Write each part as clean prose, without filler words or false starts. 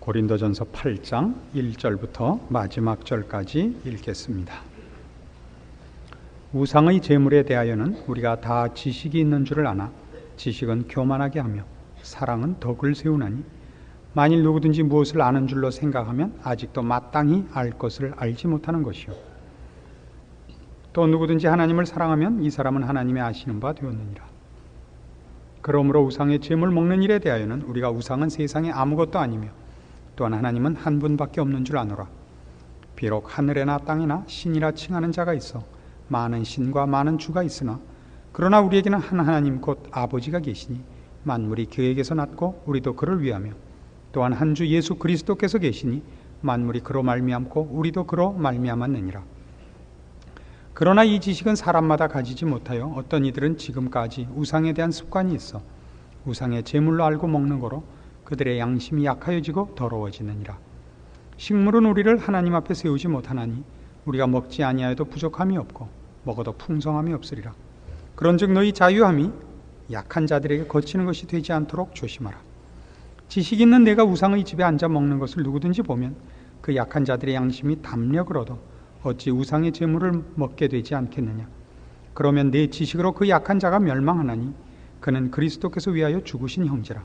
고린도전서 8장 1절부터 마지막 절까지 읽겠습니다. 우상의 제물에 대하여는 우리가 다 지식이 있는 줄을 아나 지식은 교만하게 하며 사랑은 덕을 세우나니 만일 누구든지 무엇을 아는 줄로 생각하면 아직도 마땅히 알 것을 알지 못하는 것이요 또 누구든지 하나님을 사랑하면 이 사람은 하나님의 아시는 바 되었느니라. 그러므로 우상의 제물 먹는 일에 대하여는 우리가 우상은 세상에 아무것도 아니며 또한 하나님은 한 분밖에 없는 줄 아노라. 비록 하늘에나 땅에나 신이라 칭하는 자가 있어 많은 신과 많은 주가 있으나 그러나 우리에게는 한 하나님 곧 아버지가 계시니 만물이 그에게서 났고 우리도 그를 위하며 또한 한 주 예수 그리스도께서 계시니 만물이 그로 말미암고 우리도 그로 말미암았느니라. 그러나 이 지식은 사람마다 가지지 못하여 어떤 이들은 지금까지 우상에 대한 습관이 있어 우상의 제물로 알고 먹는 거로 그들의 양심이 약하여지고 더러워지느니라. 식물은 우리를 하나님 앞에 세우지 못하나니 우리가 먹지 아니하여도 부족함이 없고 먹어도 풍성함이 없으리라. 그런즉 너희 자유함이 약한 자들에게 거치는 것이 되지 않도록 조심하라. 지식 있는 내가 우상의 집에 앉아 먹는 것을 누구든지 보면 그 약한 자들의 양심이 담력을 얻어 어찌 우상의 제물을 먹게 되지 않겠느냐. 그러면 내 지식으로 그 약한 자가 멸망하나니 그는 그리스도께서 위하여 죽으신 형제라.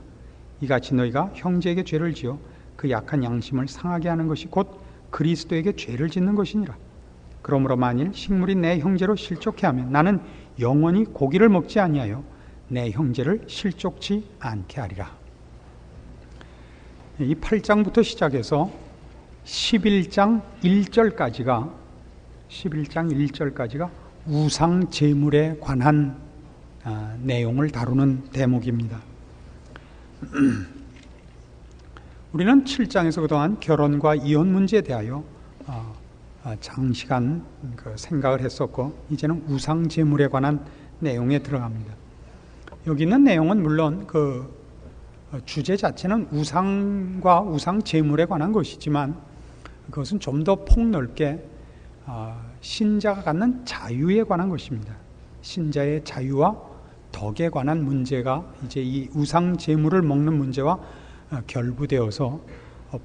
이같이 너희가 형제에게 죄를 지어 그 약한 양심을 상하게 하는 것이 곧 그리스도에게 죄를 짓는 것이니라. 그러므로 만일 식물이 내 형제로 실족해 하면 나는 영원히 고기를 먹지 아니하여 내 형제를 실족치 않게 하리라. 이 8장부터 시작해서 11장 1절까지가 우상 제물에 관한 내용을 다루는 대목입니다. 우리는 7장에서 그동안 결혼과 이혼 문제에 대하여 장시간 생각을 했었고 이제는 우상 제물에 관한 내용에 들어갑니다. 여기 있는 내용은 물론 그 주제 자체는 우상과 우상 제물에 관한 것이지만 그것은 좀 더 폭넓게 신자가 갖는 자유에 관한 것입니다. 신자의 자유와 덕에 관한 문제가 이제 이 우상 제물을 먹는 문제와 결부되어서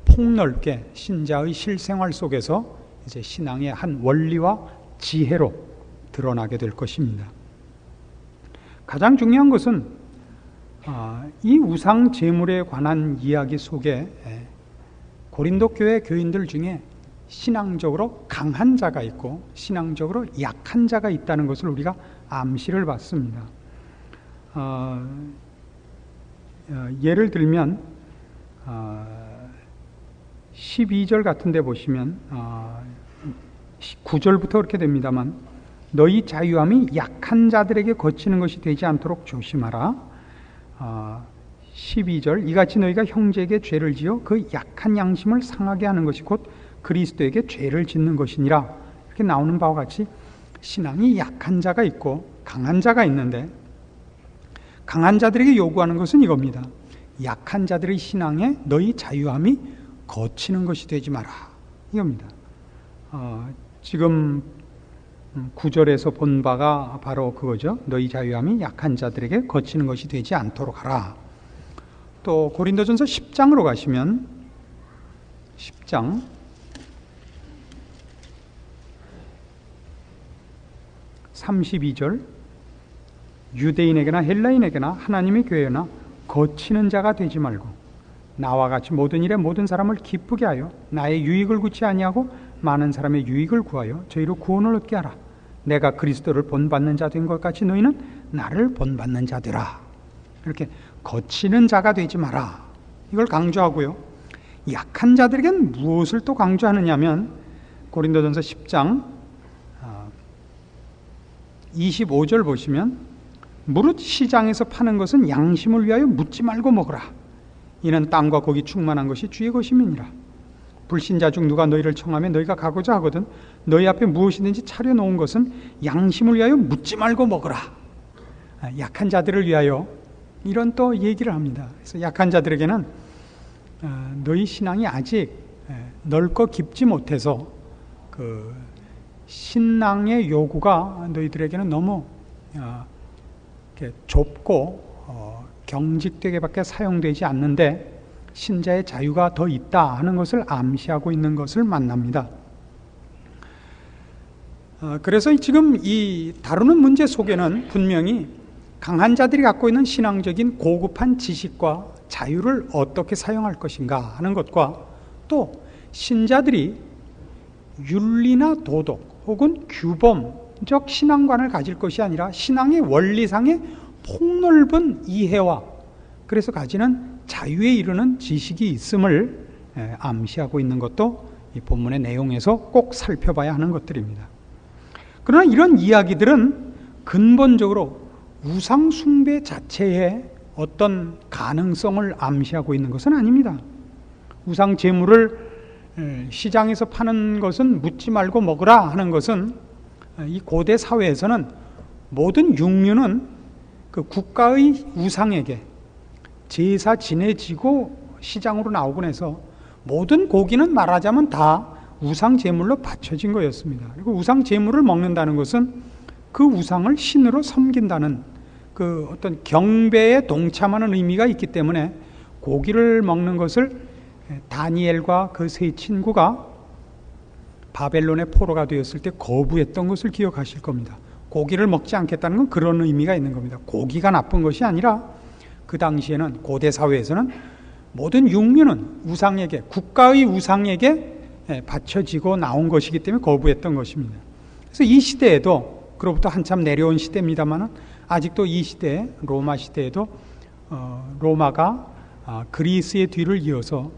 폭넓게 신자의 실생활 속에서 이제 신앙의 한 원리와 지혜로 드러나게 될 것입니다. 가장 중요한 것은 이 우상 제물에 관한 이야기 속에 고린도 교회 교인들 중에 신앙적으로 강한 자가 있고 신앙적으로 약한 자가 있다는 것을 우리가 암시를 받습니다. 예를 들면 12절 같은 데 보시면 9절부터 그렇게 됩니다만 너희 자유함이 약한 자들에게 거치는 것이 되지 않도록 조심하라. 12절 이같이 너희가 형제에게 죄를 지어 그 약한 양심을 상하게 하는 것이 곧 그리스도에게 죄를 짓는 것이니라. 이렇게 나오는 바와 같이 신앙이 약한 자가 있고 강한 자가 있는데 강한 자들에게 요구하는 것은 이겁니다. 약한 자들의 신앙에 너희 자유함이 거치는 것이 되지 마라. 이겁니다. 지금 9절에서 본 바가 바로 그거죠. 너희 자유함이 약한 자들에게 거치는 것이 되지 않도록 하라. 또 고린도전서 10장으로 가시면 10장 32절 유대인에게나 헬라인에게나 하나님의 교회나 거치는 자가 되지 말고 나와 같이 모든 일에 모든 사람을 기쁘게 하여 나의 유익을 구치 아니하고 많은 사람의 유익을 구하여 저희로 구원을 얻게 하라. 내가 그리스도를 본받는 자 된 것 같이 너희는 나를 본받는 자 되라. 이렇게 거치는 자가 되지 마라. 이걸 강조하고요. 약한 자들에게는 무엇을 또 강조하느냐면 고린도전서 10장 25절 보시면 무릇 시장에서 파는 것은 양심을 위하여 묻지 말고 먹으라. 이는 땅과 고기 충만한 것이 주의 것임이니라. 불신자 중 누가 너희를 청하며 너희가 가고자 하거든 너희 앞에 무엇이든지 차려놓은 것은 양심을 위하여 묻지 말고 먹으라. 약한 자들을 위하여 이런 또 얘기를 합니다. 그래서 약한 자들에게는 너희 신앙이 아직 넓고 깊지 못해서 그 신앙의 요구가 너희들에게는 너무 좁고 경직되게밖에 사용되지 않는데 신자의 자유가 더 있다 하는 것을 암시하고 있는 것을 만납니다. 그래서 지금 이 다루는 문제 속에는 분명히 강한 자들이 갖고 있는 신앙적인 고급한 지식과 자유를 어떻게 사용할 것인가 하는 것과 또 신자들이 윤리나 도덕 혹은 규범적 신앙관을 가질 것이 아니라 신앙의 원리상의 폭넓은 이해와 그래서 가지는 자유에 이르는 지식이 있음을 암시하고 있는 것도 이 본문의 내용에서 꼭 살펴봐야 하는 것들입니다. 그러나 이런 이야기들은 근본적으로 우상 숭배 자체의 어떤 가능성을 암시하고 있는 것은 아닙니다. 우상 제물을 시장에서 파는 것은 묻지 말고 먹으라 하는 것은 이 고대 사회에서는 모든 육류는 그 국가의 우상에게 제사 지내지고 시장으로 나오곤 해서 모든 고기는 말하자면 다 우상 제물로 바쳐진 거였습니다. 그리고 우상 제물을 먹는다는 것은 그 우상을 신으로 섬긴다는 그 어떤 경배에 동참하는 의미가 있기 때문에 고기를 먹는 것을 다니엘과 그 세 친구가 바벨론의 포로가 되었을 때 거부했던 것을 기억하실 겁니다. 고기를 먹지 않겠다는 건 그런 의미가 있는 겁니다. 고기가 나쁜 것이 아니라 그 당시에는 고대 사회에서는 모든 육류는 우상에게 국가의 우상에게 바쳐지고 나온 것이기 때문에 거부했던 것입니다. 그래서 이 시대에도 그로부터 한참 내려온 시대입니다만 아직도 이 시대에 로마 시대에도 로마가 그리스의 뒤를 이어서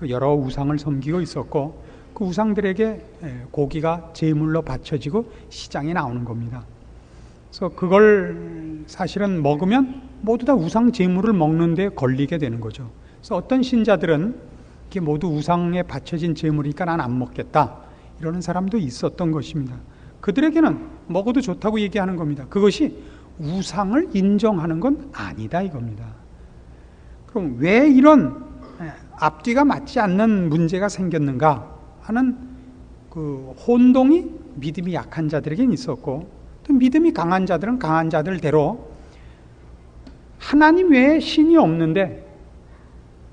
여러 우상을 섬기고 있었고 그 우상들에게 고기가 제물로 바쳐지고 시장에 나오는 겁니다. 그래서 그걸 사실은 먹으면 모두 다 우상 제물을 먹는 데 걸리게 되는 거죠. 그래서 어떤 신자들은 이게 모두 우상에 바쳐진 제물이니까 난 안 먹겠다 이러는 사람도 있었던 것입니다. 그들에게는 먹어도 좋다고 얘기하는 겁니다. 그것이 우상을 인정하는 건 아니다 이겁니다. 그럼 왜 이런 앞뒤가 맞지 않는 문제가 생겼는가 하는 그 혼동이 믿음이 약한 자들에게는 있었고 또 믿음이 강한 자들은 강한 자들대로 하나님 외에 신이 없는데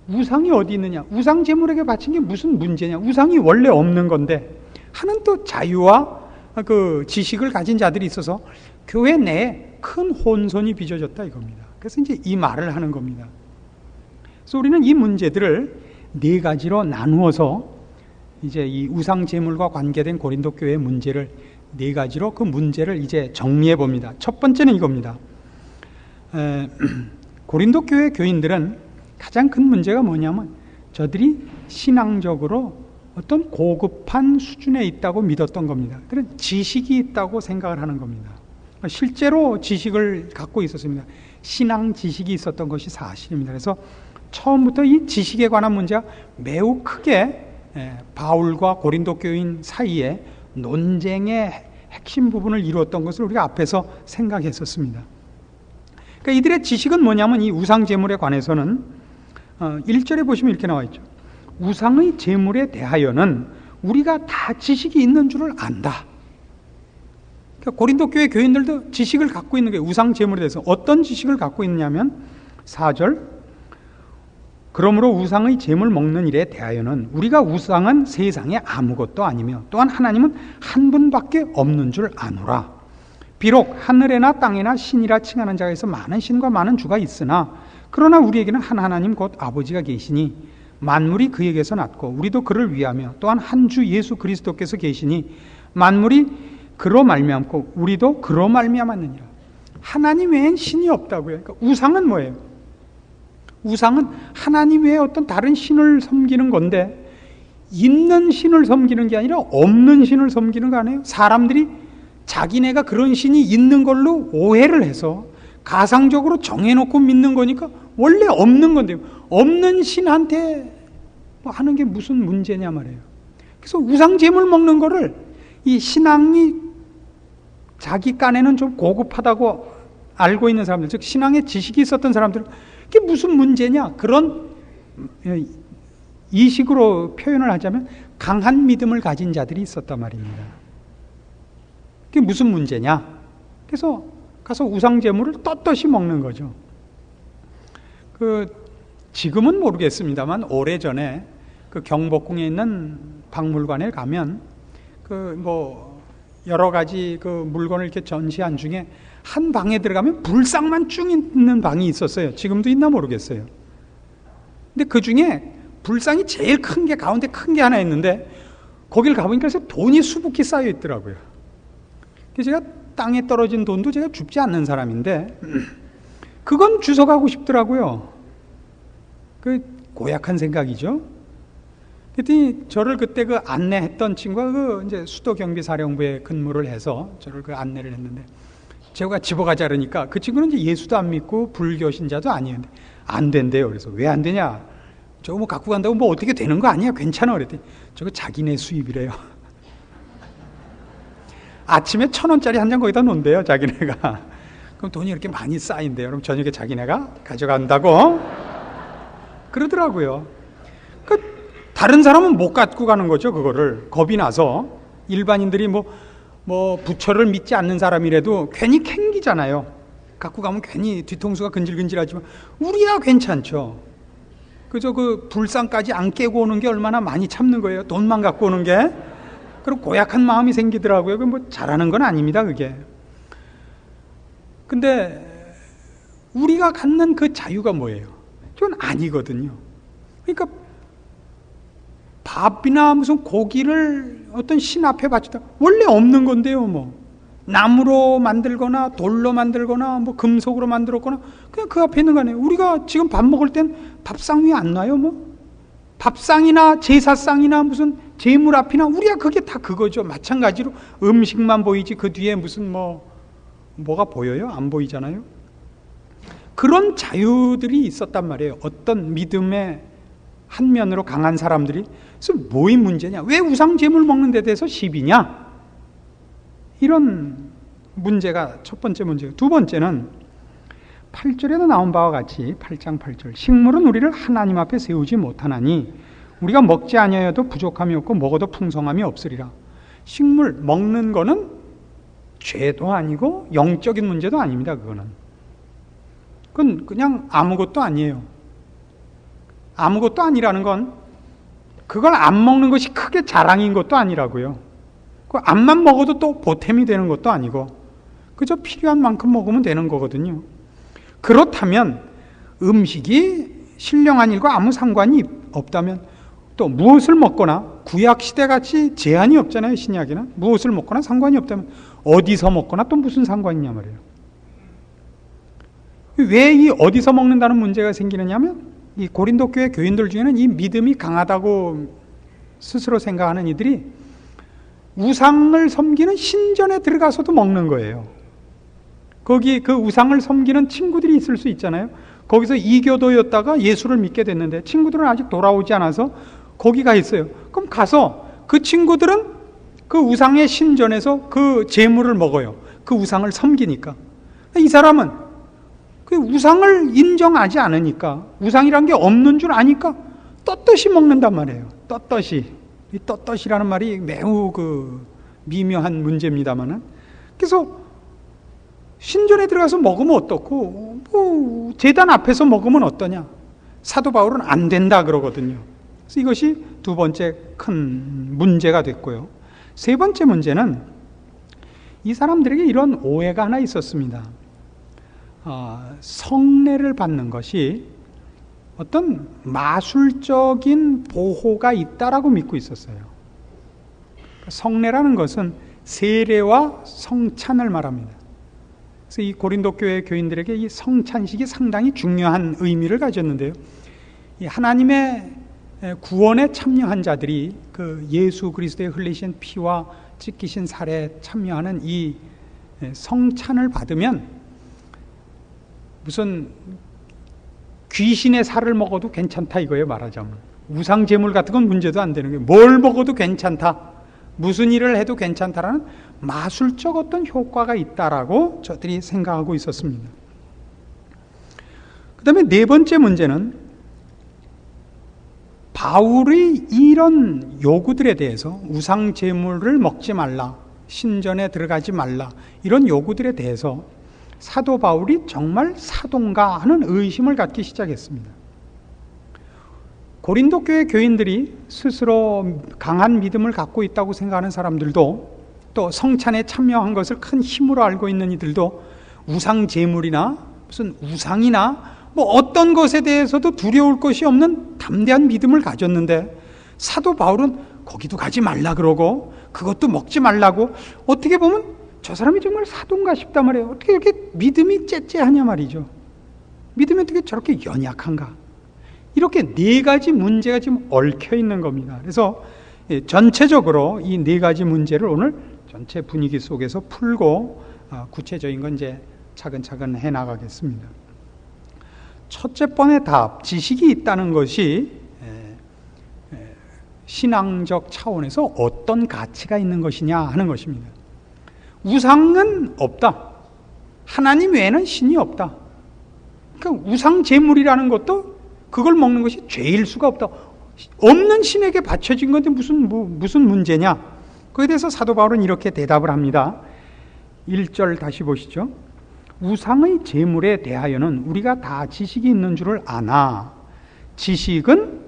우상이 어디 있느냐, 우상 제물에게 바친 게 무슨 문제냐, 우상이 원래 없는 건데 하는 또 자유와 그 지식을 가진 자들이 있어서 교회 내에 큰 혼선이 빚어졌다 이겁니다. 그래서 이제 이 말을 하는 겁니다. 그래서 우리는 이 문제들을 네 가지로 나누어서 이제 이 우상 제물과 관계된 고린도 교회의 문제를 네 가지로 그 문제를 이제 정리해 봅니다. 첫 번째는 이겁니다. 고린도 교회 교인들은 가장 큰 문제가 뭐냐면 저들이 신앙적으로 어떤 고급한 수준에 있다고 믿었던 겁니다. 그들은 지식이 있다고 생각을 하는 겁니다. 실제로 지식을 갖고 있었습니다. 신앙 지식이 있었던 것이 사실입니다. 그래서 처음부터 이 지식에 관한 문제가 매우 크게 바울과 고린도 교인 사이에 논쟁의 핵심 부분을 이루었던 것을 우리가 앞에서 생각했었습니다. 그러니까 이들의 지식은 뭐냐면 이 우상 제물에 관해서는 1절에 보시면 이렇게 나와 있죠. 우상의 제물에 대하여는 우리가 다 지식이 있는 줄을 안다. 그러니까 고린도 교회 교인들도 지식을 갖고 있는 거예요. 우상 제물에 대해서 어떤 지식을 갖고 있냐면 4절 그러므로 우상의 제물 먹는 일에 대하여는 우리가 우상은 세상에 아무것도 아니며 또한 하나님은 한 분밖에 없는 줄 아노라. 비록 하늘에나 땅에나 신이라 칭하는 자가 있어 많은 신과 많은 주가 있으나 그러나 우리에게는 한 하나님 곧 아버지가 계시니 만물이 그에게서 났고 우리도 그를 위하며 또한 한 주 예수 그리스도께서 계시니 만물이 그로 말미암고 우리도 그로 말미암았느니라. 하나님 외엔 신이 없다고요. 그러니까 우상은 뭐예요? 우상은 하나님 외에 어떤 다른 신을 섬기는 건데 있는 신을 섬기는 게 아니라 없는 신을 섬기는 거 아니에요? 사람들이 자기네가 그런 신이 있는 걸로 오해를 해서 가상적으로 정해놓고 믿는 거니까 원래 없는 건데요. 없는 신한테 뭐 하는 게 무슨 문제냐 말이에요. 그래서 우상 제물 먹는 거를 이 신앙이 자기 깐에는 좀 고급하다고 알고 있는 사람들, 즉 신앙의 지식이 있었던 사람들은 그게 무슨 문제냐? 그런 이 식으로 표현을 하자면 강한 믿음을 가진 자들이 있었단 말입니다. 그게 무슨 문제냐? 그래서 가서 우상 제물을 떳떳이 먹는 거죠. 지금은 모르겠습니다만 오래전에 그 경복궁에 있는 박물관에 가면 여러 가지 그 물건을 이렇게 전시한 중에 한 방에 들어가면 불상만 쭉 있는 방이 있었어요. 지금도 있나 모르겠어요. 근데 그 중에 불상이 제일 큰 게, 가운데 큰 게 하나 있는데 거길 가보니까 돈이 수북히 쌓여 있더라고요. 그래서 제가 땅에 떨어진 돈도 제가 줍지 않는 사람인데 그건 주워가고 싶더라고요. 그 고약한 생각이죠. 그랬더니 저를 그때 그 안내했던 친구가 이제 수도경비사령부에 근무를 해서 저를 그 안내를 했는데 제가 집어가자 그러니까 그 친구는 이제 예수도 안 믿고 불교 신자도 아니었는데 안 된대요. 그래서 왜 안 되냐? 저거 뭐 갖고 간다고 뭐 어떻게 되는 거 아니야? 괜찮아. 그랬더니 저거 자기네 수입이래요. 아침에 1,000원짜리 한 장 거기다 놓는데요, 자기네가. 그럼 돈이 이렇게 많이 쌓인대요. 그럼 저녁에 자기네가 가져간다고 그러더라고요. 다른 사람은 못 갖고 가는 거죠, 그거를. 겁이 나서. 일반인들이 뭐 부처를 믿지 않는 사람이라도 괜히 캥기잖아요. 갖고 가면 괜히 뒤통수가 근질근질하지만 우리야 괜찮죠. 그저 그 불상까지 안 깨고 오는 게 얼마나 많이 참는 거예요. 돈만 갖고 오는 게. 그리고 고약한 마음이 생기더라고요. 뭐 잘하는 건 아닙니다, 그게. 근데 우리가 갖는 그 자유가 뭐예요? 그건 아니거든요. 그러니까 밥이나 무슨 고기를 어떤 신 앞에 바치다 원래 없는 건데요. 뭐 나무로 만들거나 돌로 만들거나 뭐 금속으로 만들었거나 그냥 그 앞에 있는 거 아니에요. 우리가 지금 밥 먹을 땐 밥상 위에 안 놔요. 뭐 밥상이나 제사상이나 무슨 제물 앞이나 우리가 그게 다 그거죠. 마찬가지로 음식만 보이지 그 뒤에 무슨 뭐가 보여요? 안 보이잖아요. 그런 자유들이 있었단 말이에요. 어떤 믿음의 한 면으로 강한 사람들이. 그래서 뭐의 문제냐? 왜 우상 제물 먹는 데 대해서 시비냐? 이런 문제가 첫 번째 문제고, 두 번째는 8절에도 나온 바와 같이 8장 8절 식물은 우리를 하나님 앞에 세우지 못하나니 우리가 먹지 아니하여도 부족함이 없고 먹어도 풍성함이 없으리라. 식물 먹는 거는 죄도 아니고 영적인 문제도 아닙니다. 그건 그냥 아무것도 아니에요. 아무것도 아니라는 건 그걸 안 먹는 것이 크게 자랑인 것도 아니라고요. 그 암만 먹어도 또 보탬이 되는 것도 아니고 그저 필요한 만큼 먹으면 되는 거거든요. 그렇다면 음식이 신령한 일과 아무 상관이 없다면 또 무엇을 먹거나 구약시대같이 제한이 없잖아요. 신약에는 무엇을 먹거나 상관이 없다면 어디서 먹거나 또 무슨 상관이냐 말이에요. 왜 이 어디서 먹는다는 문제가 생기느냐면 이 고린도 교회 교인들 중에는 이 믿음이 강하다고 스스로 생각하는 이들이 우상을 섬기는 신전에 들어가서도 먹는 거예요. 거기 그 우상을 섬기는 친구들이 있을 수 있잖아요. 거기서 이교도였다가 예수를 믿게 됐는데 친구들은 아직 돌아오지 않아서 거기 가 있어요. 그럼 가서 그 친구들은 그 우상의 신전에서 그 제물을 먹어요. 그 우상을 섬기니까. 이 사람은 그 우상을 인정하지 않으니까, 우상이란 게 없는 줄 아니까 떳떳이 먹는단 말이에요. 떳떳이. 이 떳떳이라는 말이 매우 그 미묘한 문제입니다만은. 그래서 신전에 들어가서 먹으면 어떻고, 뭐 제단 앞에서 먹으면 어떠냐? 사도 바울은 안 된다 그러거든요. 그래서 이것이 두 번째 큰 문제가 됐고요. 세 번째 문제는 이 사람들에게 이런 오해가 하나 있었습니다. 성례를 받는 것이 어떤 마술적인 보호가 있다라고 믿고 있었어요. 성례라는 것은 세례와 성찬을 말합니다. 그래서 이 고린도 교회 교인들에게 이 성찬식이 상당히 중요한 의미를 가졌는데요. 이 하나님의 구원에 참여한 자들이 그 예수 그리스도의 흘리신 피와 찢기신 살에 참여하는 이 성찬을 받으면 무슨 귀신의 살을 먹어도 괜찮다 이거예요. 말하자면 우상 제물 같은 건 문제도 안 되는 거예요. 뭘 먹어도 괜찮다, 무슨 일을 해도 괜찮다라는 마술적 어떤 효과가 있다라고 저들이 생각하고 있었습니다. 그 다음에 네 번째 문제는 바울의 이런 요구들에 대해서 우상 제물을 먹지 말라, 신전에 들어가지 말라, 이런 요구들에 대해서 사도 바울이 정말 사도인가 하는 의심을 갖기 시작했습니다. 고린도 교회 교인들이 스스로 강한 믿음을 갖고 있다고 생각하는 사람들도, 또 성찬에 참여한 것을 큰 힘으로 알고 있는 이들도 우상 제물이나 무슨 우상이나 뭐 어떤 것에 대해서도 두려울 것이 없는 담대한 믿음을 가졌는데, 사도 바울은 거기도 가지 말라 그러고 그것도 먹지 말라고, 어떻게 보면 저 사람이 정말 사도인가 싶단 말이에요. 어떻게 이렇게 믿음이 째째하냐 말이죠. 믿음이 어떻게 저렇게 연약한가. 이렇게 네 가지 문제가 지금 얽혀 있는 겁니다. 그래서 전체적으로 이 네 가지 문제를 오늘 전체 분위기 속에서 풀고 구체적인 건 이제 차근차근 해나가겠습니다. 첫째 번의 답, 지식이 있다는 것이 신앙적 차원에서 어떤 가치가 있는 것이냐 하는 것입니다. 우상은 없다. 하나님 외에는 신이 없다. 그러니까 우상 제물이라는 것도 그걸 먹는 것이 죄일 수가 없다. 없는 신에게 바쳐진 건데 무슨 문제냐? 그에 대해서 사도 바울은 이렇게 대답을 합니다. 1절 다시 보시죠. 우상의 제물에 대하여는 우리가 다 지식이 있는 줄을 아나 지식은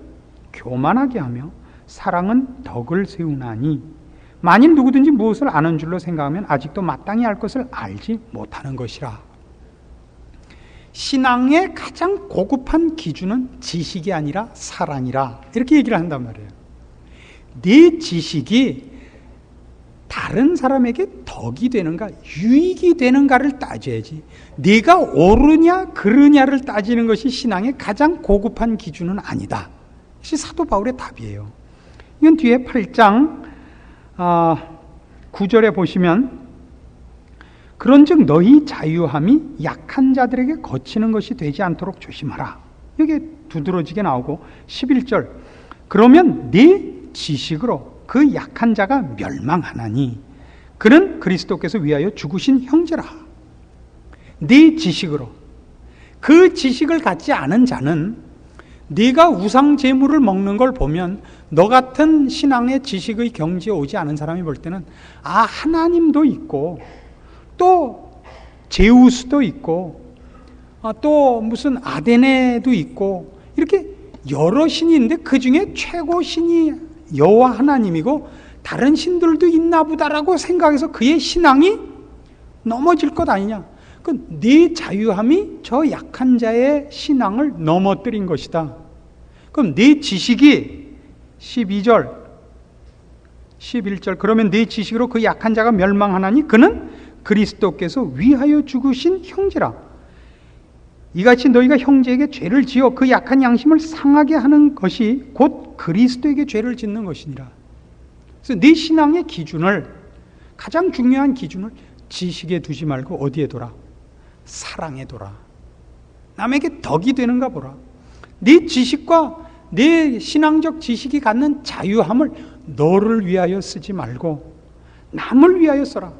교만하게 하며 사랑은 덕을 세우나니 만일 누구든지 무엇을 아는 줄로 생각하면 아직도 마땅히 알 것을 알지 못하는 것이라. 신앙의 가장 고급한 기준은 지식이 아니라 사랑이라, 이렇게 얘기를 한단 말이에요. 네 지식이 다른 사람에게 덕이 되는가, 유익이 되는가를 따져야지, 네가 옳으냐 그르냐를 따지는 것이 신앙의 가장 고급한 기준은 아니다. 이것이 사도 바울의 답이에요. 이건 뒤에 8장 9절에 보시면, 그런즉 너희 자유함이 약한 자들에게 거치는 것이 되지 않도록 조심하라. 이게 두드러지게 나오고, 11절 그러면 네 지식으로 그 약한 자가 멸망하나니 그는 그리스도께서 위하여 죽으신 형제라. 네 지식으로, 그 지식을 갖지 않은 자는 네가 우상 제물을 먹는 걸 보면 너 같은 신앙의 지식의 경지에 오지 않은 사람이 볼 때는 하나님도 있고 또 제우스도 있고 또 무슨 아데네도 있고 이렇게 여러 신이 있는데 그 중에 최고 신이 여호와 하나님이고 다른 신들도 있나 보다라고 생각해서 그의 신앙이 넘어질 것 아니냐. 네 자유함이 저 약한 자의 신앙을 넘어뜨린 것이다. 그럼 네 지식이 12절 11절 그러면 네 지식으로 그 약한 자가 멸망하나니 그는 그리스도께서 위하여 죽으신 형제라. 이같이 너희가 형제에게 죄를 지어 그 약한 양심을 상하게 하는 것이 곧 그리스도에게 죄를 짓는 것이니라. 그래서 네 신앙의 기준을, 가장 중요한 기준을 지식에 두지 말고 어디에 둬라? 사랑에 둬라. 남에게 덕이 되는가 보라. 네 지식과 네 신앙적 지식이 갖는 자유함을 너를 위하여 쓰지 말고 남을 위하여 써라.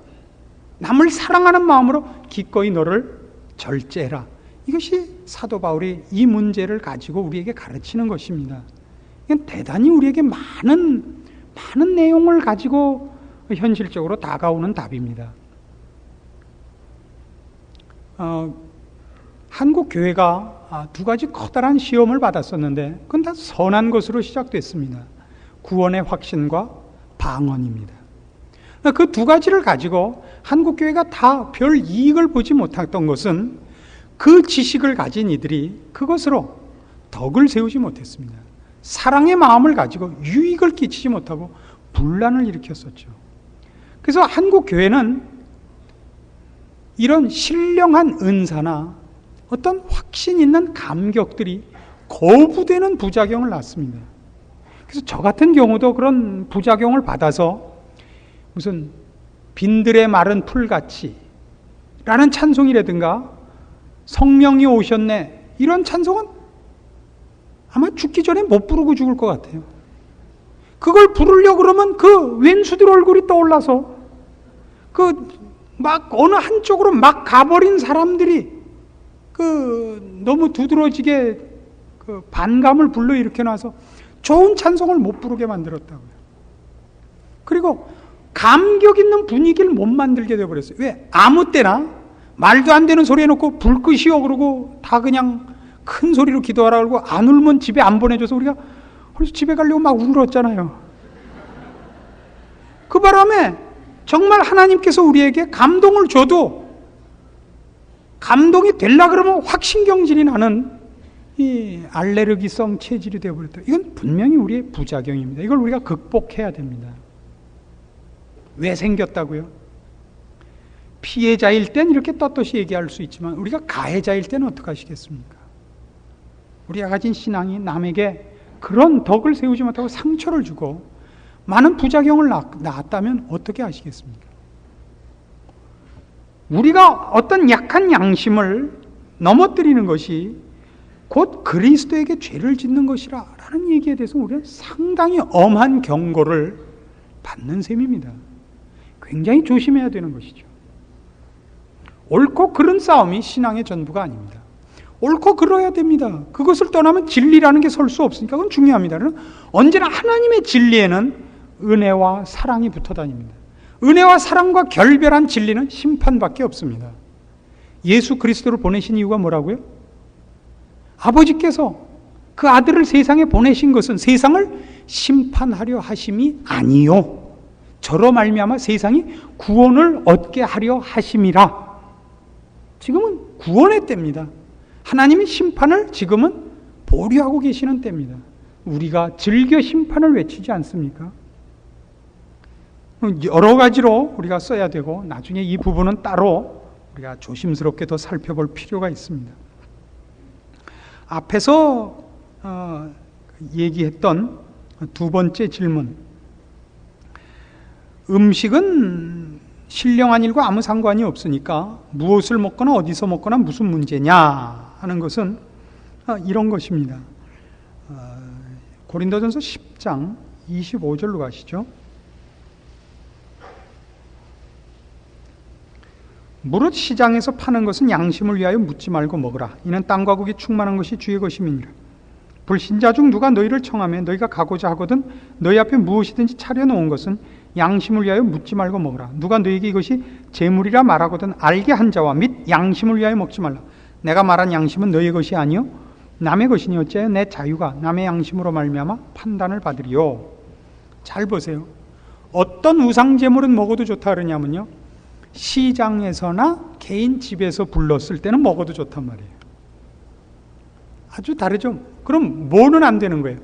남을 사랑하는 마음으로 기꺼이 너를 절제해라. 이것이 사도 바울이 이 문제를 가지고 우리에게 가르치는 것입니다. 이건 대단히 우리에게 많은 내용을 가지고 현실적으로 다가오는 답입니다. 한국 교회가 두 가지 커다란 시험을 받았었는데 그건 다 선한 것으로 시작됐습니다. 구원의 확신과 방언입니다. 그 두 가지를 가지고 한국 교회가 다 별 이익을 보지 못했던 것은 그 지식을 가진 이들이 그것으로 덕을 세우지 못했습니다. 사랑의 마음을 가지고 유익을 끼치지 못하고 분란을 일으켰었죠. 그래서 한국 교회는 이런 신령한 은사나 어떤 확신 있는 감격들이 거부되는 부작용을 낳습니다. 그래서 저 같은 경우도 그런 부작용을 받아서 무슨 빈들에 마른 풀같이 라는 찬송이라든가 성령이 오셨네 이런 찬송은 아마 죽기 전에 못 부르고 죽을 것 같아요. 그걸 부르려고 그러면 그 왼수들 얼굴이 떠올라서 그 막 어느 한쪽으로 막 가버린 사람들이 그 너무 두드러지게 그 반감을 불러일으켜 놔서 좋은 찬송을 못 부르게 만들었다고요. 그리고 감격 있는 분위기를 못 만들게 되어버렸어요. 왜? 아무 때나 말도 안 되는 소리 해놓고 불 끄시오 그러고 다 그냥 큰 소리로 기도하라 그러고 안 울면 집에 안 보내줘서 우리가 그래서 집에 가려고 막 울었잖아요. 그 바람에 정말 하나님께서 우리에게 감동을 줘도 감동이 되려고 그러면 확신경질이 나는 이 알레르기성 체질이 되어버렸다. 이건 분명히 우리의 부작용입니다. 이걸 우리가 극복해야 됩니다. 왜 생겼다고요? 피해자일 땐 이렇게 떳떳이 얘기할 수 있지만 우리가 가해자일 때는 어떻게 하시겠습니까? 우리가 가진 신앙이 남에게 그런 덕을 세우지 못하고 상처를 주고 많은 부작용을 낳았다면 어떻게 하시겠습니까? 우리가 어떤 약한 양심을 넘어뜨리는 것이 곧 그리스도에게 죄를 짓는 것이라는 얘기에 대해서 우리는 상당히 엄한 경고를 받는 셈입니다. 굉장히 조심해야 되는 것이죠. 옳고 그른 싸움이 신앙의 전부가 아닙니다. 옳고 그러야 됩니다. 그것을 떠나면 진리라는 게 설 수 없으니까 그건 중요합니다. 언제나 하나님의 진리에는 은혜와 사랑이 붙어 다닙니다. 은혜와 사랑과 결별한 진리는 심판밖에 없습니다. 예수 그리스도를 보내신 이유가 뭐라고요? 아버지께서 그 아들을 세상에 보내신 것은 세상을 심판하려 하심이 아니요 저로 말미암아 세상이 구원을 얻게 하려 하심이라. 지금은 구원의 때입니다. 하나님의 심판을 지금은 보류하고 계시는 때입니다. 우리가 즐겨 심판을 외치지 않습니까? 여러 가지로 우리가 써야 되고 나중에 이 부분은 따로 우리가 조심스럽게 더 살펴볼 필요가 있습니다. 앞에서 얘기했던 두 번째 질문, 음식은 신령한 일과 아무 상관이 없으니까 무엇을 먹거나 어디서 먹거나 무슨 문제냐 하는 것은 이런 것입니다. 고린도전서 10장 25절로 가시죠. 무릇 시장에서 파는 것은 양심을 위하여 묻지 말고 먹으라. 이는 땅과 국이 충만한 것이 주의 것임이니라. 불신자 중 누가 너희를 청하면 너희가 가고자 하거든 너희 앞에 무엇이든지 차려놓은 것은 양심을 위하여 묻지 말고 먹으라. 누가 너희에게 이것이 재물이라 말하거든 알게 한 자와 및 양심을 위하여 먹지 말라. 내가 말한 양심은 너희의 것이 아니요 남의 것이니 어찌하여 내 자유가 남의 양심으로 말미암아 판단을 받으리요. 잘 보세요. 어떤 우상 재물은 먹어도 좋다 그러냐면요, 시장에서나 개인 집에서 불렀을 때는 먹어도 좋단 말이에요. 아주 다르죠. 그럼 뭐는 안 되는 거예요?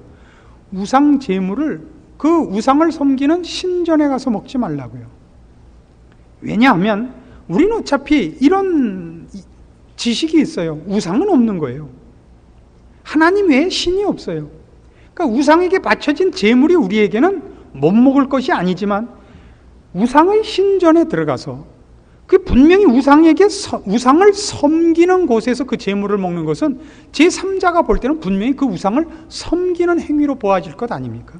우상 제물을 그 우상을 섬기는 신전에 가서 먹지 말라고요. 왜냐하면 우리는 어차피 이런 지식이 있어요. 우상은 없는 거예요. 하나님 외에 신이 없어요. 그러니까 우상에게 바쳐진 제물이 우리에게는 못 먹을 것이 아니지만 우상의 신전에 들어가서 그 분명히 우상을 섬기는 곳에서 그 제물을 먹는 것은 제3자가 볼 때는 분명히 그 우상을 섬기는 행위로 보아질 것 아닙니까?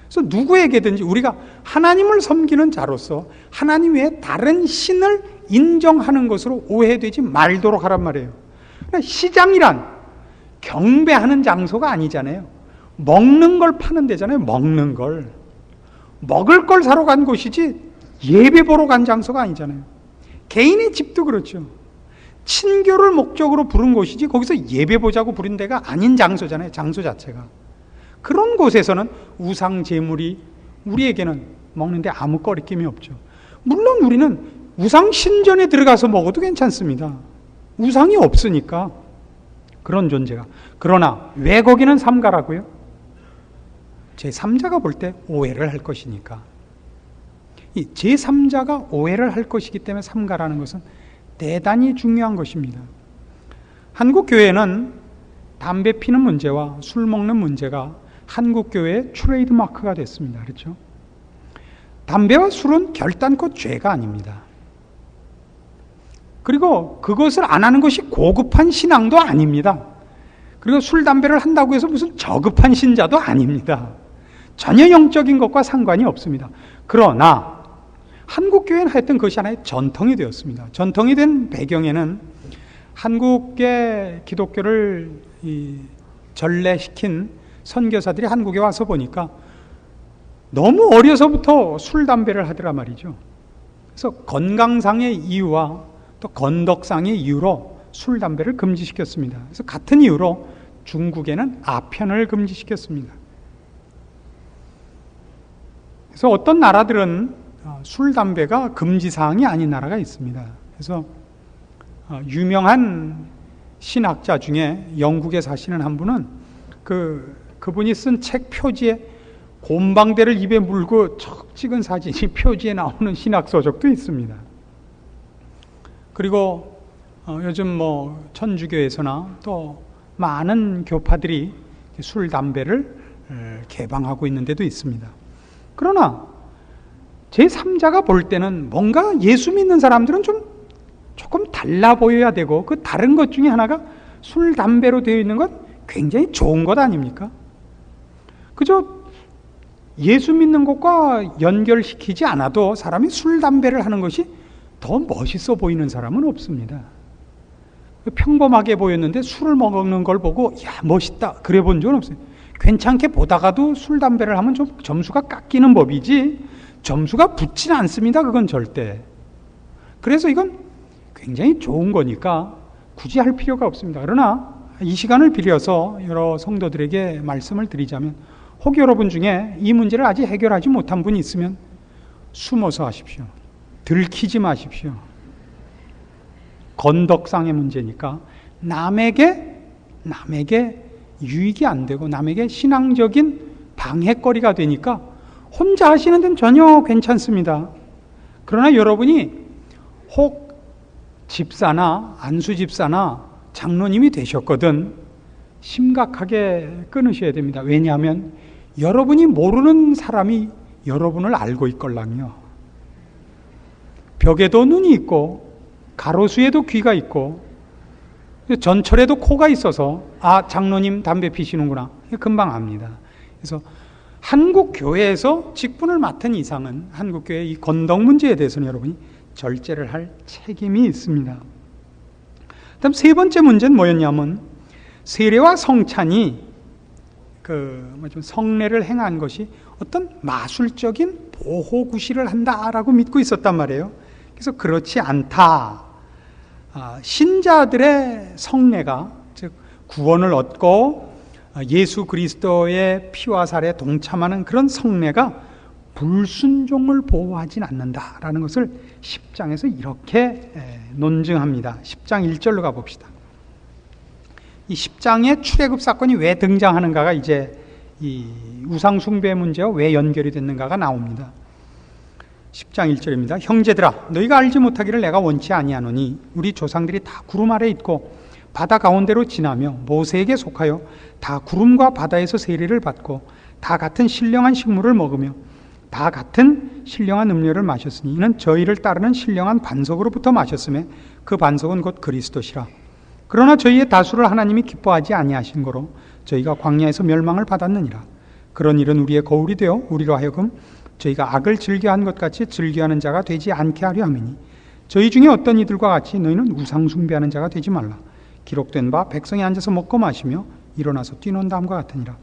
그래서 누구에게든지 우리가 하나님을 섬기는 자로서 하나님 외에 다른 신을 인정하는 것으로 오해되지 말도록 하란 말이에요. 그러니까 시장이란 경배하는 장소가 아니잖아요. 먹는 걸 파는 데잖아요. 먹는 걸. 먹을 걸 사러 간 곳이지 예배 보러 간 장소가 아니잖아요. 개인의 집도 그렇죠. 친교를 목적으로 부른 곳이지 거기서 예배 보자고 부른 데가 아닌 장소잖아요. 장소 자체가. 그런 곳에서는 우상 제물이 우리에게는 먹는데 아무 꺼리낌이 없죠. 물론 우리는 우상 신전에 들어가서 먹어도 괜찮습니다. 우상이 없으니까 그런 존재가. 그러나 왜 거기는 삼가라고요? 제3자가 볼 때 오해를 할 것이니까. 이 제3자가 오해를 할 것이기 때문에 삼가라는 것은 대단히 중요한 것입니다. 한국 교회는 담배 피는 문제와 술 먹는 문제가 한국 교회의 트레이드 마크가 됐습니다. 그렇죠? 담배와 술은 결단코 죄가 아닙니다. 그리고 그것을 안 하는 것이 고급한 신앙도 아닙니다. 그리고 술, 담배를 한다고 해서 무슨 저급한 신자도 아닙니다. 전혀 영적인 것과 상관이 없습니다. 그러나 한국교회는 하여튼 그것이 하나의 전통이 되었습니다. 전통이 된 배경에는 한국의 기독교를 전래시킨 선교사들이 한국에 와서 보니까 너무 어려서부터 술, 담배를 하더라 말이죠. 그래서 건강상의 이유와 또 건덕상의 이유로 술, 담배를 금지시켰습니다. 그래서 같은 이유로 중국에는 아편을 금지시켰습니다. 그래서 어떤 나라들은 술, 담배가 금지사항이 아닌 나라가 있습니다. 그래서 유명한 신학자 중에 영국에 사시는 한 분은 그분이 쓴 책 표지에 곰방대를 입에 물고 척 찍은 사진이 표지에 나오는 신학서적도 있습니다. 그리고 요즘 천주교에서나 또 많은 교파들이 술, 담배를 개방하고 있는 데도 있습니다. 그러나 제3자가 볼 때는 뭔가 예수 믿는 사람들은 조금 달라 보여야 되고, 그 다른 것 중에 하나가 술, 담배로 되어 있는 것 굉장히 좋은 것 아닙니까? 그저 예수 믿는 것과 연결시키지 않아도 사람이 술, 담배를 하는 것이 더 멋있어 보이는 사람은 없습니다. 평범하게 보였는데 술을 먹는 걸 보고 야, 멋있다 그래 본 적은 없어요. 괜찮게 보다가도 술, 담배를 하면 좀 점수가 깎이는 법이지 점수가 붙진 않습니다. 그건 절대. 그래서 이건 굉장히 좋은 거니까 굳이 할 필요가 없습니다. 그러나 이 시간을 빌려서 여러 성도들에게 말씀을 드리자면, 혹 여러분 중에 이 문제를 아직 해결하지 못한 분이 있으면 숨어서 하십시오. 들키지 마십시오. 건덕상의 문제니까 남에게 유익이 안 되고 남에게 신앙적인 방해거리가 되니까 혼자 하시는 데는 전혀 괜찮습니다. 그러나 여러분이 혹 집사나 안수집사나 장로님이 되셨거든 심각하게 끊으셔야 됩니다. 왜냐하면 여러분이 모르는 사람이 여러분을 알고 있걸랑요. 벽에도 눈이 있고 가로수에도 귀가 있고 전철에도 코가 있어서 장로님 담배 피시는구나 금방 압니다. 그래서 한국 교회에서 직분을 맡은 이상은 한국 교회의 이 건덕 문제에 대해서는 여러분이 절제를 할 책임이 있습니다. 다음 세 번째 문제는 뭐였냐면, 세례와 성찬이 성례를 행한 것이 어떤 마술적인 보호구실을 한다라고 믿고 있었단 말이에요. 그래서 그렇지 않다. 신자들의 성례가, 즉 구원을 얻고 예수 그리스도의 피와 살에 동참하는 그런 성례가 불순종을 보호하진 않는다라는 것을 10장에서 이렇게 논증합니다. 10장 1절로 가봅시다. 이 10장에 출애굽 사건이 왜 등장하는가가 이제 이 우상 숭배 문제와 왜 연결이 됐는가가 나옵니다. 10장 1절입니다. 형제들아, 너희가 알지 못하기를 내가 원치 아니하노니 우리 조상들이 다 구름 아래 있고 바다 가운데로 지나며 모세에게 속하여 다 구름과 바다에서 세례를 받고 다 같은 신령한 식물을 먹으며 다 같은 신령한 음료를 마셨으니 이는 저희를 따르는 신령한 반석으로부터 마셨음에 그 반석은 곧 그리스도시라. 그러나 저희의 다수를 하나님이 기뻐하지 아니하신 거로 저희가 광야에서 멸망을 받았느니라. 그런 일은 우리의 거울이 되어 우리로 하여금 저희가 악을 즐겨한 것 같이 즐겨하는 자가 되지 않게 하려 함이니 저희 중에 어떤 이들과 같이 너희는 우상 숭배하는 자가 되지 말라. 기록된 바 백성이 앉아서 먹고 마시며 일어나서 뛰는 다음과 같으니라.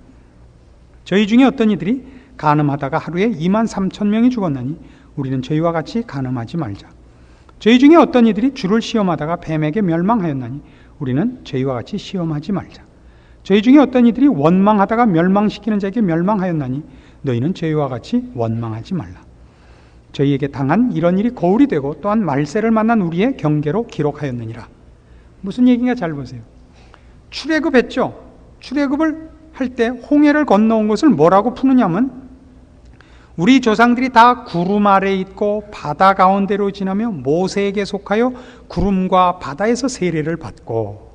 저희 중에 어떤 이들이 간음하다가 하루에 23,000명이 죽었나니 우리는 저희와 같이 간음하지 말자. 저희 중에 어떤 이들이 주를 시험하다가 뱀에게 멸망하였나니 우리는 저희와 같이 시험하지 말자. 저희 중에 어떤 이들이 원망하다가 멸망시키는 자에게 멸망하였나니 너희는 저희와 같이 원망하지 말라. 저희에게 당한 이런 일이 거울이 되고 또한 말세를 만난 우리의 경계로 기록하였느니라. 무슨 얘기인가 잘 보세요. 출애굽했죠. 출애굽을 할 때 홍해를 건너온 것을 뭐라고 푸느냐면, 우리 조상들이 다 구름 아래 있고 바다 가운데로 지나며 모세에게 속하여 구름과 바다에서 세례를 받고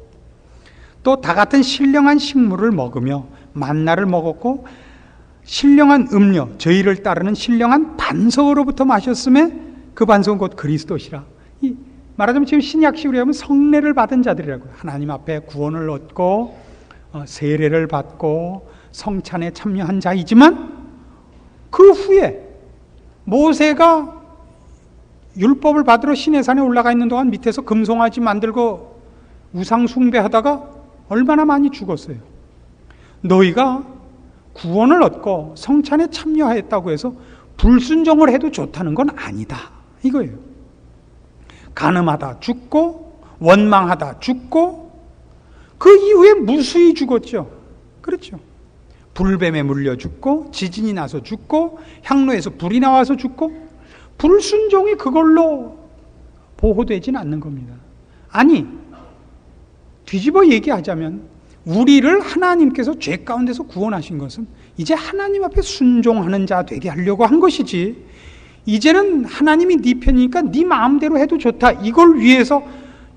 또 다 같은 신령한 식물을 먹으며 만나를 먹었고 신령한 음료, 저희를 따르는 신령한 반석으로부터 마셨음에 그 반석은 곧 그리스도시라. 말하자면 지금 신약식으로 하면 성례를 받은 자들이라고요. 하나님 앞에 구원을 얻고 세례를 받고 성찬에 참여한 자이지만 그 후에 모세가 율법을 받으러 시내산에 올라가 있는 동안 밑에서 금송아지 만들고 우상 숭배하다가 얼마나 많이 죽었어요. 너희가 구원을 얻고 성찬에 참여하였다고 해서 불순종을 해도 좋다는 건 아니다 이거예요. 간음하다 죽고 원망하다 죽고 그 이후에 무수히 죽었죠. 그렇죠. 불뱀에 물려 죽고, 지진이 나서 죽고, 향로에서 불이 나와서 죽고, 불순종이 그걸로 보호되진 않는 겁니다. 아니, 뒤집어 얘기하자면 우리를 하나님께서 죄 가운데서 구원하신 것은 이제 하나님 앞에 순종하는 자 되게 하려고 한 것이지, 이제는 하나님이 네 편이니까 네 마음대로 해도 좋다, 이걸 위해서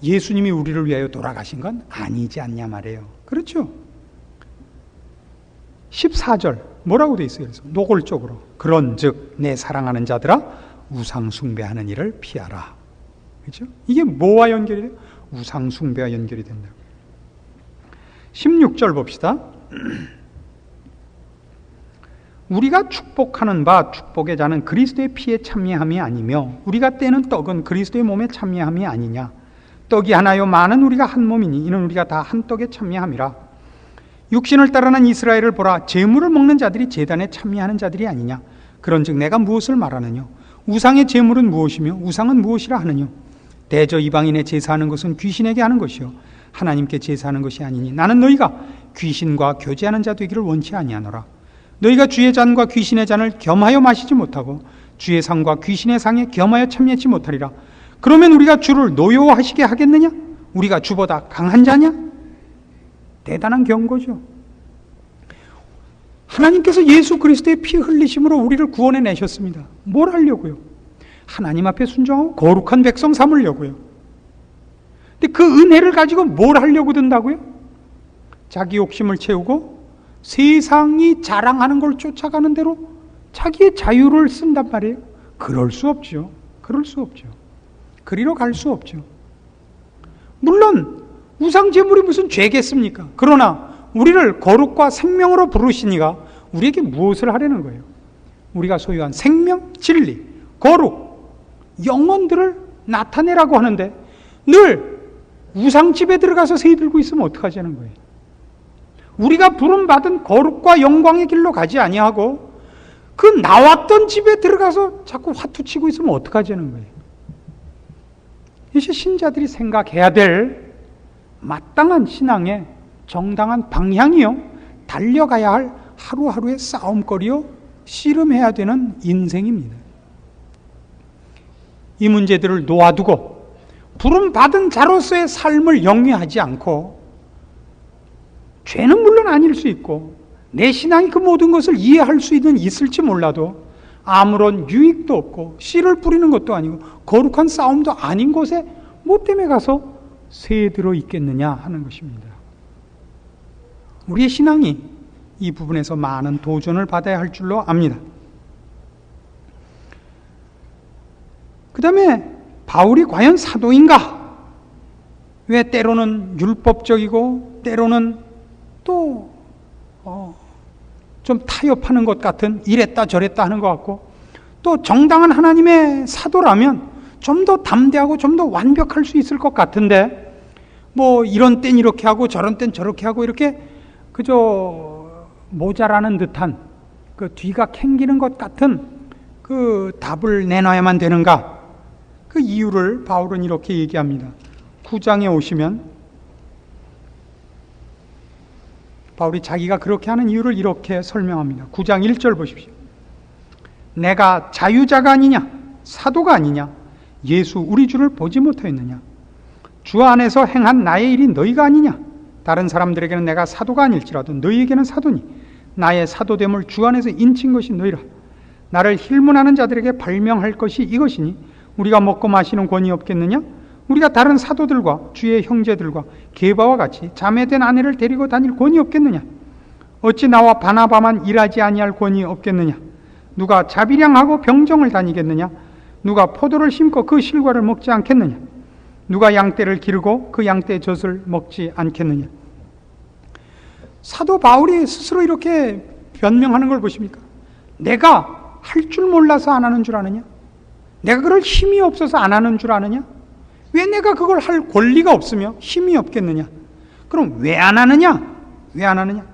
예수님이 우리를 위하여 돌아가신 건 아니지 않냐 말이에요. 그렇죠? 14절 뭐라고 돼 있어요? 그래서 노골적으로 그런즉 내 사랑하는 자들아 우상 숭배하는 일을 피하라. 그렇죠? 이게 뭐와 연결이 돼요? 우상 숭배와 연결이 된다고. 16절 봅시다. 우리가 축복하는 바 축복의 자는 그리스도의 피에 참여함이 아니며 우리가 떼는 떡은 그리스도의 몸에 참여함이 아니냐. 떡이 하나요 많은 우리가 한 몸이니 이는 우리가 다 한 떡에 참여함이라. 육신을 따르는 이스라엘을 보라. 제물을 먹는 자들이 제단에 참여하는 자들이 아니냐. 그런즉 내가 무엇을 말하느냐. 우상의 제물은 무엇이며 우상은 무엇이라 하느냐. 대저 이방인의 제사하는 것은 귀신에게 하는 것이요 하나님께 제사하는 것이 아니니 나는 너희가 귀신과 교제하는 자 되기를 원치 아니하노라. 너희가 주의 잔과 귀신의 잔을 겸하여 마시지 못하고 주의 상과 귀신의 상에 겸하여 참여하지 못하리라. 그러면 우리가 주를 노여워하시게 하겠느냐? 우리가 주보다 강한 자냐? 대단한 경고죠. 하나님께서 예수 그리스도의 피 흘리심으로 우리를 구원해 내셨습니다. 뭘 하려고요? 하나님 앞에 순종하고 거룩한 백성 삼으려고요. 근데 그 은혜를 가지고 뭘 하려고 든다고요? 자기 욕심을 채우고 세상이 자랑하는 걸 쫓아가는 대로 자기의 자유를 쓴단 말이에요. 그럴 수 없죠. 그럴 수 없죠. 그리로 갈 수 없죠. 물론 우상 제물이 무슨 죄겠습니까? 그러나 우리를 거룩과 생명으로 부르시니가 우리에게 무엇을 하려는 거예요? 우리가 소유한 생명, 진리, 거룩, 영혼들을 나타내라고 하는데 늘 우상집에 들어가서 세이 들고 있으면 어떡하자는 거예요? 우리가 부름받은 거룩과 영광의 길로 가지 아니하고 그 나왔던 집에 들어가서 자꾸 화투치고 있으면 어떡하자는 거예요? 이제 신자들이 생각해야 될 마땅한 신앙의 정당한 방향이요, 달려가야 할 하루하루의 싸움거리요, 씨름해야 되는 인생입니다. 이 문제들을 놓아두고 부름받은 자로서의 삶을 영위하지 않고, 죄는 물론 아닐 수 있고 내 신앙이 그 모든 것을 이해할 수 있을지 몰라도 아무런 유익도 없고 씨를 뿌리는 것도 아니고 거룩한 싸움도 아닌 곳에 뭐 때문에 가서 새 들어 있겠느냐 하는 것입니다. 우리의 신앙이 이 부분에서 많은 도전을 받아야 할 줄로 압니다. 그 다음에 바울이 과연 사도인가? 왜 때로는 율법적이고 때로는 또 좀 타협하는 것 같은, 이랬다 저랬다 하는 것 같고, 또 정당한 하나님의 사도라면 좀 더 담대하고 좀 더 완벽할 수 있을 것 같은데, 뭐 이런 땐 이렇게 하고 저런 땐 저렇게 하고 이렇게 그저 모자라는 듯한, 그 뒤가 캥기는 것 같은 그 답을 내놔야만 되는가? 그 이유를 바울은 이렇게 얘기합니다. 9장에 오시면 바울이 자기가 그렇게 하는 이유를 이렇게 설명합니다. 9장 1절 보십시오. 내가 자유자가 아니냐? 사도가 아니냐? 예수 우리 주를 보지 못하였느냐? 주 안에서 행한 나의 일이 너희가 아니냐? 다른 사람들에게는 내가 사도가 아닐지라도 너희에게는 사도니 나의 사도됨을 주 안에서 인친 것이 너희라. 나를 힐문하는 자들에게 발명할 것이 이것이니 우리가 먹고 마시는 권이 없겠느냐? 우리가 다른 사도들과 주의 형제들과 게바와 같이 자매된 아내를 데리고 다닐 권이 없겠느냐? 어찌 나와 바나바만 일하지 아니할 권이 없겠느냐? 누가 자비량하고 병정을 다니겠느냐? 누가 포도를 심고 그 실과를 먹지 않겠느냐? 누가 양떼를 기르고 그 양떼의 젖을 먹지 않겠느냐? 사도 바울이 스스로 이렇게 변명하는 걸 보십니까? 내가 할 줄 몰라서 안 하는 줄 아느냐? 내가 그럴 힘이 없어서 안 하는 줄 아느냐? 왜 내가 그걸 할 권리가 없으며 힘이 없겠느냐? 그럼 왜 안 하느냐? 왜 안 하느냐?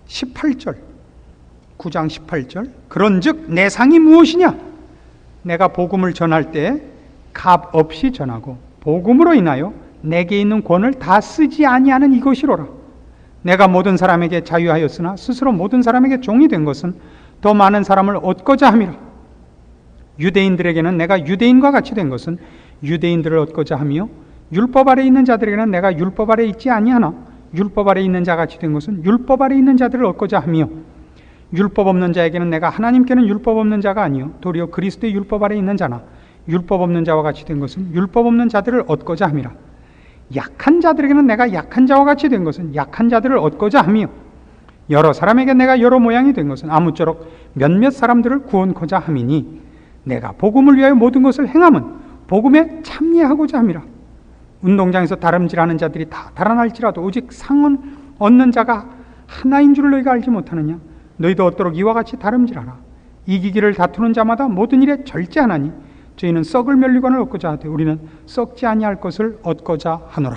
18절, 9장 18절. 그런즉 내 상이 무엇이냐? 내가 복음을 전할 때 값 없이 전하고 복음으로 인하여 내게 있는 권을 다 쓰지 아니하는 이것이로라. 내가 모든 사람에게 자유하였으나 스스로 모든 사람에게 종이 된 것은 더 많은 사람을 얻고자 함이라. 유대인들에게는 내가 유대인과 같이 된 것은 유대인들을 얻고자 하며 율법 아래 있는 자들에게는 내가 율법 아래 있지 아니하나 율법 아래 있는 자 같이 된 것은 율법 아래 있는 자들을 얻고자 하며 율법 없는 자에게는 내가 하나님께는 율법 없는 자가 아니요 도리어 그리스도의 율법 아래 있는 자나 율법 없는 자와 같이 된 것은 율법 없는 자들을 얻고자 함이라. 약한 자들에게는 내가 약한 자와 같이 된 것은 약한 자들을 얻고자 하며 여러 사람에게 내가 여러 모양이 된 것은 아무쪼록 몇몇 사람들을 구원코자 함이니 내가 복음을 위하여 모든 것을 행함은 복음에 참여하고자 함이라. 운동장에서 다름질하는 자들이 다 달아날지라도 오직 상은 얻는 자가 하나인 줄 너희가 알지 못하느냐. 너희도 얻도록 이와 같이 다름질하라. 이기기를 다투는 자마다 모든 일에 절제하나니 저희는 썩을 면류관을 얻고자 하되 우리는 썩지 아니할 것을 얻고자 하노라.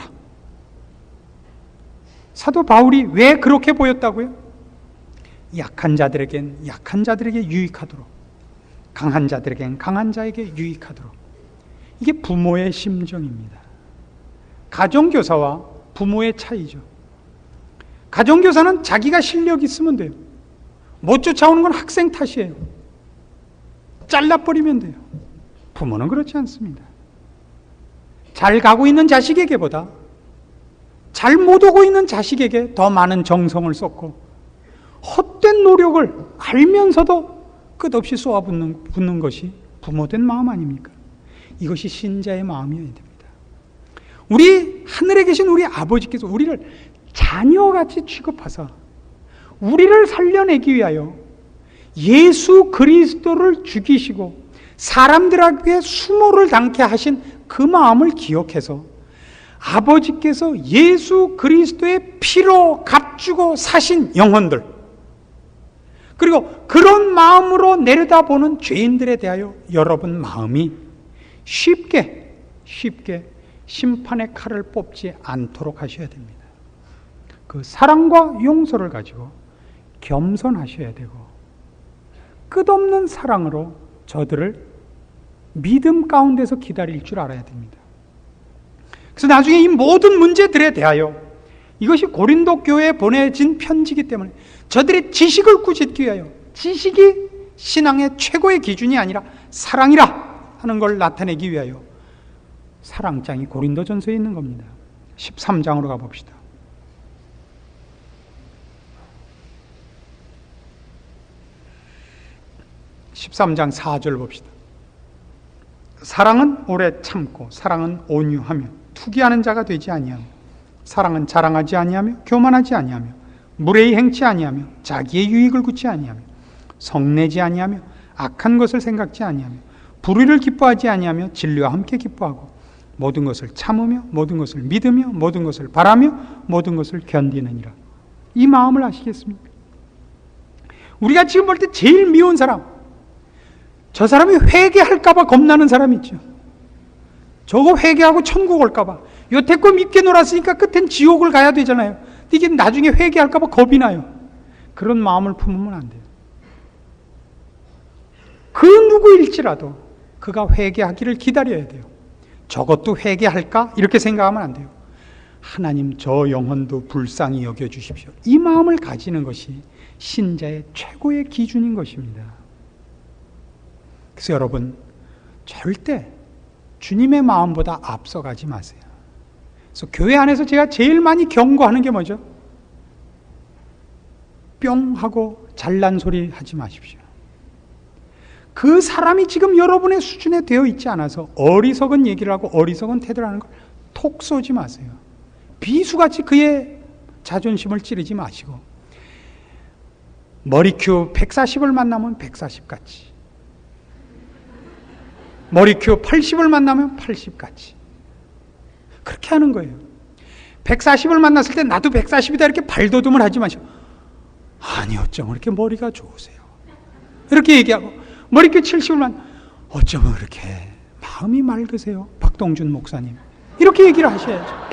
사도 바울이 왜 그렇게 보였다고요? 약한 자들에겐 약한 자들에게 유익하도록, 강한 자들에겐 강한 자에게 유익하도록. 이게 부모의 심정입니다. 가정교사와 부모의 차이죠. 가정교사는 자기가 실력이 있으면 돼요. 못 쫓아오는 건 학생 탓이에요. 잘라버리면 돼요. 부모는 그렇지 않습니다. 잘 가고 있는 자식에게보다 잘 못 오고 있는 자식에게 더 많은 정성을 쏟고 헛된 노력을 알면서도 끝없이 쏟아붓는 것이 부모된 마음 아닙니까? 이것이 신자의 마음이어야 됩니다. 우리 하늘에 계신 우리 아버지께서 우리를 자녀같이 취급하사 우리를 살려내기 위하여 예수 그리스도를 죽이시고 사람들에게 수모를 당케 하신 그 마음을 기억해서 아버지께서 예수 그리스도의 피로 값주고 사신 영혼들, 그리고 그런 마음으로 내려다보는 죄인들에 대하여 여러분 마음이 쉽게 심판의 칼을 뽑지 않도록 하셔야 됩니다. 그 사랑과 용서를 가지고 겸손하셔야 되고 끝없는 사랑으로 저들을 믿음 가운데서 기다릴 줄 알아야 됩니다. 그래서 나중에 이 모든 문제들에 대하여 이것이 고린도 교회에 보내진 편지이기 때문에 저들의 지식을 꾸짖기 위하여 지식이 신앙의 최고의 기준이 아니라 사랑이라 하는 걸 나타내기 위하여 사랑장이 고린도전서에 있는 겁니다. 13장으로 가봅시다. 13장 4절 봅시다. 사랑은 오래 참고 사랑은 온유하며 투기하는 자가 되지 아니하며 사랑은 자랑하지 아니하며 교만하지 아니하며 무례히 행치 아니하며 자기의 유익을 굳지 아니하며 성내지 아니하며 악한 것을 생각지 아니하며 불의를 기뻐하지 아니하며 진리와 함께 기뻐하고 모든 것을 참으며 모든 것을 믿으며 모든 것을 바라며 모든 것을 견디느니라. 이 마음을 아시겠습니까? 우리가 지금 볼 때 제일 미운 사람, 저 사람이 회개할까봐 겁나는 사람 있죠. 저거 회개하고 천국 올까봐. 여태껏 믿게 놀았으니까 끝엔 지옥을 가야 되잖아요. 이게 나중에 회개할까봐 겁이 나요. 그런 마음을 품으면 안 돼요. 그 누구일지라도 그가 회개하기를 기다려야 돼요. 저것도 회개할까? 이렇게 생각하면 안 돼요. 하나님 저 영혼도 불쌍히 여겨주십시오. 이 마음을 가지는 것이 신자의 최고의 기준인 것입니다. 그래서 여러분 절대 주님의 마음보다 앞서가지 마세요. 그래서 교회 안에서 제가 제일 많이 경고하는 게 뭐죠? 뿅 하고 잘난 소리 하지 마십시오. 그 사람이 지금 여러분의 수준에 되어 있지 않아서 어리석은 얘기를 하고 어리석은 태도를 하는 걸 톡 쏘지 마세요. 비수같이 그의 자존심을 찌르지 마시고 머리큐 140을 만나면 140같이, 머리큐 80을 만나면 80같이 그렇게 하는 거예요. 140을 만났을 때 나도 140이다 이렇게 발돋움을 하지 마시고 아니 어쩜 그렇게 머리가 좋으세요 이렇게 얘기하고, 머리큐 70을 만나면 어쩜 그렇게 마음이 맑으세요 박동준 목사님 이렇게 얘기를 하셔야죠.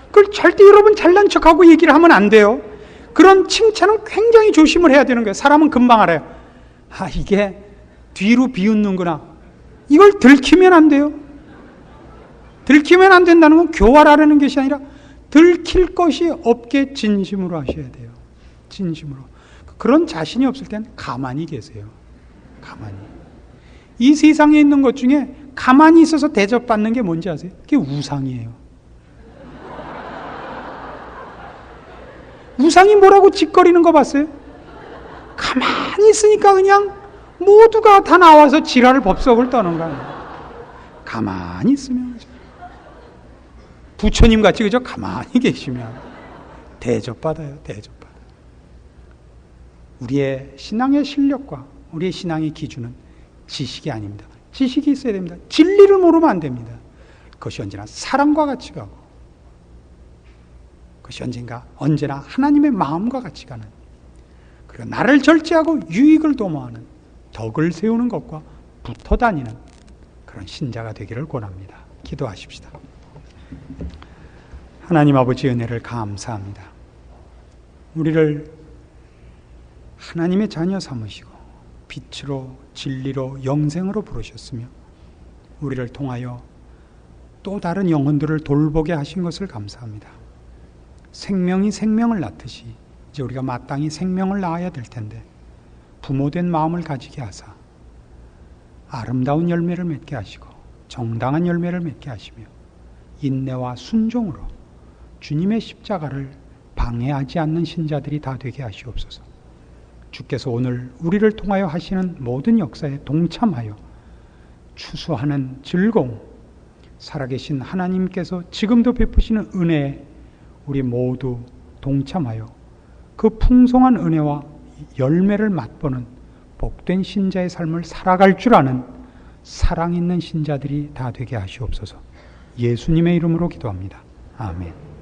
그걸 절대 여러분 잘난 척하고 얘기를 하면 안 돼요. 그런 칭찬은 굉장히 조심을 해야 되는 거예요. 사람은 금방 알아요. 아, 이게 뒤로 비웃는구나. 이걸 들키면 안 돼요. 들키면 안 된다는 건 교활하려는 것이 아니라 들킬 것이 없게 진심으로 하셔야 돼요. 진심으로. 그런 자신이 없을 땐 가만히 계세요. 가만히. 이 세상에 있는 것 중에 가만히 있어서 대접받는 게 뭔지 아세요? 그게 우상이에요. 우상이 뭐라고 짓거리는 거 봤어요? 가만히 있으니까 그냥 모두가 다 나와서 지랄을 법석을 떠는 거예요. 가만히 있으면 그죠? 부처님 같이 그저 가만히 계시면 대접받아요. 대접받아요. 우리의 신앙의 실력과 우리의 신앙의 기준은 지식이 아닙니다. 지식이 있어야 됩니다. 진리를 모르면 안 됩니다. 그것이 언제나 사랑과 같이 가고 그것이 언제나 하나님의 마음과 같이 가는, 그리고 나를 절제하고 유익을 도모하는, 덕을 세우는 것과 붙어 다니는 그런 신자가 되기를 권합니다. 기도하십시다. 하나님 아버지 은혜를 감사합니다. 우리를 하나님의 자녀 삼으시고 빛으로 진리로 영생으로 부르셨으며 우리를 통하여 또 다른 영혼들을 돌보게 하신 것을 감사합니다. 생명이 생명을 낳듯이 이제 우리가 마땅히 생명을 낳아야 될 텐데 부모된 마음을 가지게 하사 아름다운 열매를 맺게 하시고 정당한 열매를 맺게 하시며 인내와 순종으로 주님의 십자가를 방해하지 않는 신자들이 다 되게 하시옵소서. 주께서 오늘 우리를 통하여 하시는 모든 역사에 동참하여 추수하는 즐거움, 살아계신 하나님께서 지금도 베푸시는 은혜에 우리 모두 동참하여 그 풍성한 은혜와 열매를 맛보는 복된 신자의 삶을 살아갈 줄 아는 사랑 있는 신자들이 다 되게 하시옵소서. 예수님의 이름으로 기도합니다. 아멘.